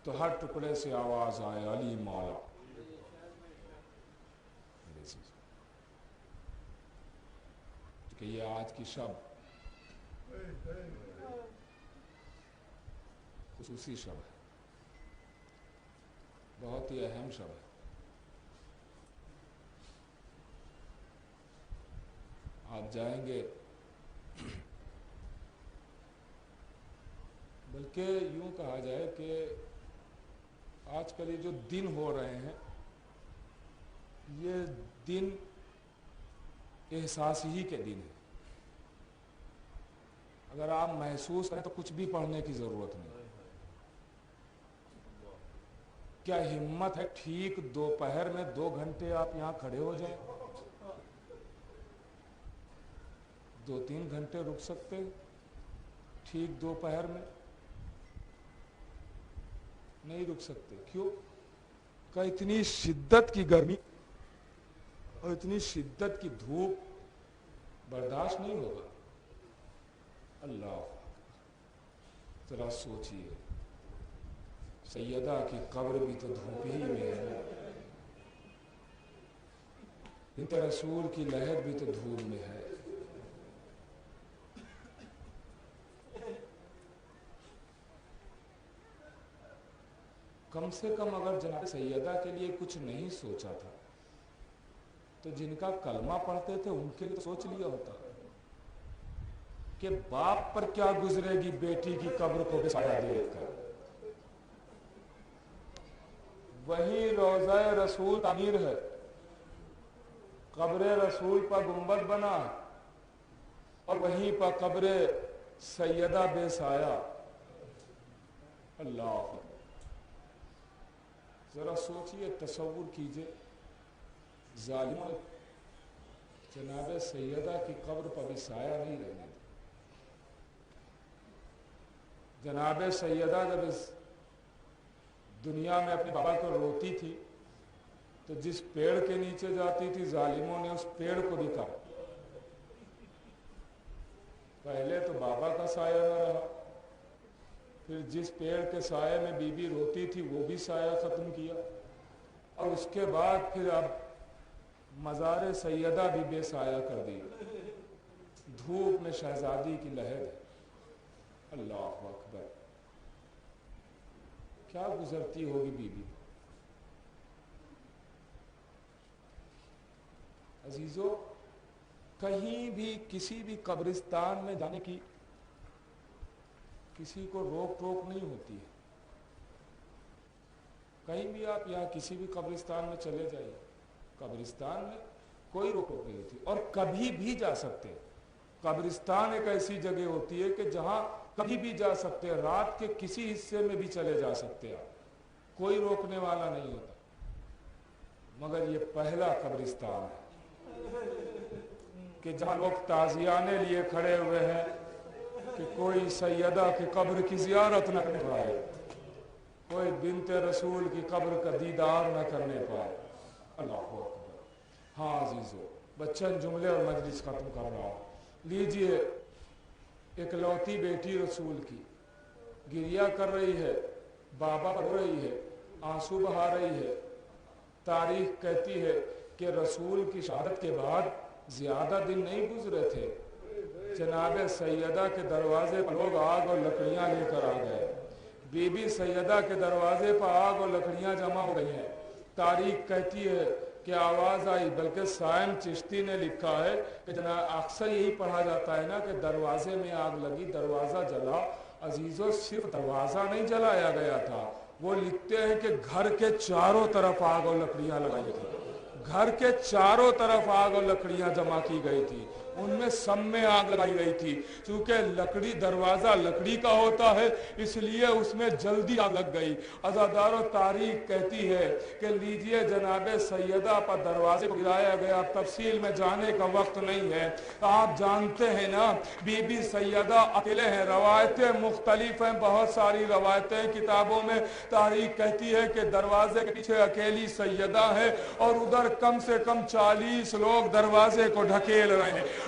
تو ہر ٹکڑے سے آواز آئے علی مولا. کہ یہ آج کی شب خصوصی شب ہے, بہت ہی اہم شب ہے. آپ جائیں گے, بلکہ یوں کہا جائے کہ آج کل یہ جو دن ہو رہے ہیں یہ دن احساس ہی کے دن ہے. اگر آپ محسوس کریں تو کچھ بھی پڑھنے کی ضرورت نہیں. کیا ہمت ہے ٹھیک دوپہر میں 2 گھنٹے آپ یہاں کھڑے ہو جائیں, 2-3 گھنٹے رک سکتے ٹھیک دوپہر میں؟ نہیں رک سکتے. کیوں؟ کہ اتنی شدت کی گرمی اور اتنی شدت کی دھوپ برداشت نہیں ہوگا. اللہ, ذرا سوچئے, سیدہ کی قبر بھی تو دھوپ ہی میں ہے, بنت رسول کی لحد بھی تو دھوپ میں ہے. کم سے کم اگر جناب سیدہ کے لیے کچھ نہیں سوچا تھا تو جن کا کلمہ پڑھتے تھے ان کے لیے تو سوچ لیا ہوتا کہ باپ پر کیا گزرے گی بیٹی کی قبر کو بسایا دیکھ کر. وہی روضہ رسول تعمیر ہے, قبر رسول پر گنبد بنا اور وہیں پر قبر سیدہ بے سایہ. اللہ, ذرا سوچئے, تصور کیجئے, ظالموں جناب سیدہ کی قبر پر بھی سایہ نہیں رہنے دیا. جناب سیدہ جب اس دنیا میں اپنے بابا کو روتی تھی تو جس پیڑ کے نیچے جاتی تھی ظالموں نے اس پیڑ کو بھی کاٹا. پہلے تو بابا کا سایہ نہ رہا, پھر جس پیڑ کے سائے میں بی بی روتی تھی وہ بھی سایہ ختم کیا, اور اس کے بعد پھر اب مزار سیدہ بھی بے سایہ کر دی. دھوپ میں شہزادی کی لہد ہے. اللہ اکبر, کیا گزرتی ہوگی بی بی. عزیزو, کہیں بھی کسی بھی قبرستان میں جانے کی کسی کو روک ٹوک نہیں ہوتی ہے. کہیں بھی آپ یہاں کسی بھی قبرستان میں چلے جائیے, قبرستان میں کوئی روک ٹوک نہیں ہوتی, اور کبھی بھی جا سکتے ہیں. قبرستان ایک ایسی جگہ ہوتی ہے کہ جہاں کبھی بھی جا سکتے ہیں, رات کے کسی حصے میں بھی چلے جا سکتے ہیں, کوئی روکنے والا نہیں ہوتا. مگر یہ پہلا قبرستان ہے کہ جہاں لوگ تعزیانے لیے کھڑے ہوئے ہیں کہ کوئی سیدہ کی قبر کی زیارت نہ کر پائے, کوئی بنت رسول کی قبر کا دیدار نہ کرنے پائے. اللہ اکبر. ہاں عزیزو, بچن جملے اور مجلس ختم کر رہا ہوں. لیجئے, اکلوتی بیٹی رسول کی گریہ کر رہی ہے, بابا رو رہی ہے, آنسو بہا رہی ہے. تاریخ کہتی ہے کہ رسول کی شہادت کے بعد زیادہ دن نہیں گزرے تھے, جناب سیدہ کے دروازے پر لوگ آگ اور لکڑیاں لے کر آ گئے. بی بی سیدہ کے دروازے پر آگ اور لکڑیاں جمع ہو گئی ہیں. تاریخ کہتی ہے کہ آواز آئی, بلکہ سائم چشتی نے لکھا ہے کہ جناب اکثر یہی پڑھا جاتا ہے نا کہ دروازے میں آگ لگی, دروازہ جلا. عزیزو, صرف دروازہ نہیں جلایا گیا تھا, وہ لکھتے ہیں کہ گھر کے چاروں طرف آگ اور لکڑیاں لگائی تھی. گھر کے چاروں طرف آگ اور لکڑیاں جمع کی گئی تھی, ان میں سب میں آگ لگائی گئی تھی. چونکہ لکڑی, دروازہ لکڑی کا ہوتا ہے, اس لیے اس میں جلدی آگ لگ گئی. عزادارو, تاریخ کہتی ہے کہ لیجئے جناب سیدہ پر دروازے کو گرایا گیا. تفصیل میں جانے کا وقت نہیں ہے. آپ جانتے ہیں نا, بی بی سیدہ اکیلے ہیں, روایتیں مختلف ہیں, بہت ساری روایتیں کتابوں میں. تاریخ کہتی ہے کہ دروازے کے پیچھے اکیلی سیدہ ہے اور ادھر کم سے کم 40 لوگ دروازے کو ڈھکیل رہے ہیں.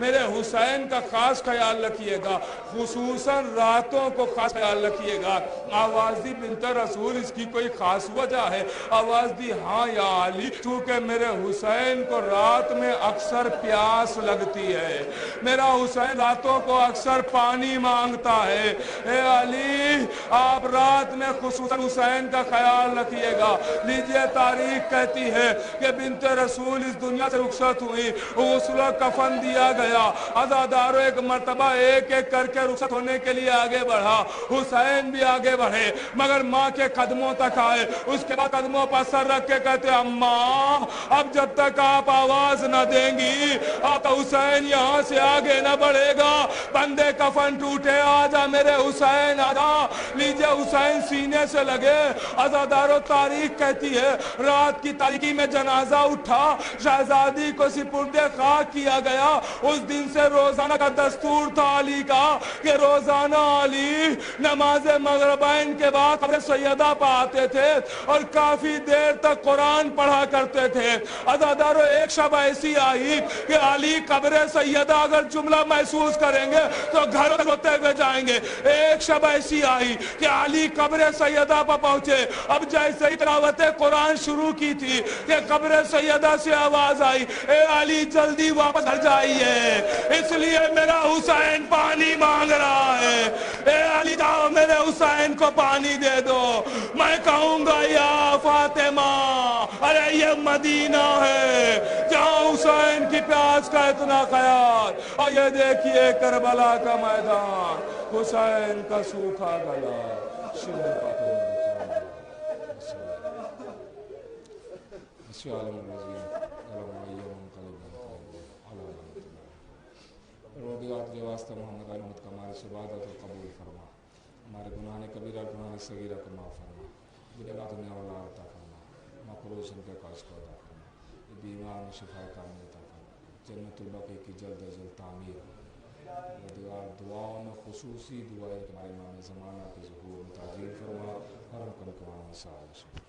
میرے حسین کا خاص خیال رکھیے گا، خصوصاً راتوں کو خاص خیال رکھیے گا۔ آواز دی بنت رسول، اس کی کوئی خاص وجہ ہے؟ آواز دی ہاں یا علی، چونکہ میرے حسین کو رات میں اکثر پیاس لگتی ہے، میرا حسین راتوں کو اکثر پانی مانگتا ہے۔ اے علی، آپ رات میں خصوصاً حسین کا خیال رکھیے گا۔ لیجئے تاریخ کہتی ہے کہ بنت رسول اس دنیا سے رخصت ہوئی، غسل و کفن دیا گیا، عزادارو ایک مرتبہ ایک ایک کر کے رخصت ہونے کے لیے آگے بڑھا، حسین بھی آگے بڑھے مگر ماں کے قدموں تک آئے، اس کے بعد قدموں پر سر رکھ کے کہتے اماں اب جب تک آپ آواز نہ دیں گی آپ حسین یہاں سے آگے نہ بڑھے گا۔ بندے کفن ٹوٹے، آجا میرے حسین آجا۔ لیجئے حسین سینے سے لگے، عزادارو تاریخ کہتی ہے رات کی تاریکی میں جنازہ اٹھا، شہزادی کو سپرد خاک کیا گیا۔ اس دن سے روزانہ کا دستور تھا علی کا کہ روزانہ علی نماز مغربین کے بعد قبر سیدہ پہ آتے تھے اور کافی دیر تک قرآن پڑھا کرتے تھے۔ عزادارو ایک شب ایسی آئی کہ علی قبر سیدہ اگر جملہ محسوس کریں گے تو گھر تک ہوتے ہوئے جائیں گے۔ ایک شب ایسی آئی کہ علی قبر سیدہ پہ پہنچے، اب جیسے ہی تلاوت قرآن شروع کی تھی کہ قبر سیدہ سے آواز آئی اے علی جلدی واپس گھر جائیے، اس لیے میرا حسین پانی مانگ رہا ہے۔ اے علی جاؤ میرے حسین کو پانی دے دو۔ میں کہوں گا یا فاطمہ، ارے یہ مدینہ ہے جہاں حسین کی پیاس کا اتنا خیال، اور یہ دیکھیے کربلا کا میدان، حسین کا سوکھا گلا، شیر کا روڈیات کے واسطے محمد احمد کا ہماری عبادت کو قبول فرما، ہمارے گناہ کبیرہ گناہ صغیرہ کو معاف فرما، بلا دنیا والا عطا فرما، مقروض ان کے کاش کو عطا فرما، بیمار میں شفا کامل عطا فرما، جنت البقیع کی جلد از جلد تعمیر، دعاؤں میں خصوصی دعا ہے کہ ہمارے امام زمانہ کے ظہور میں تعجیل فرما اور حکم کروانا صاحب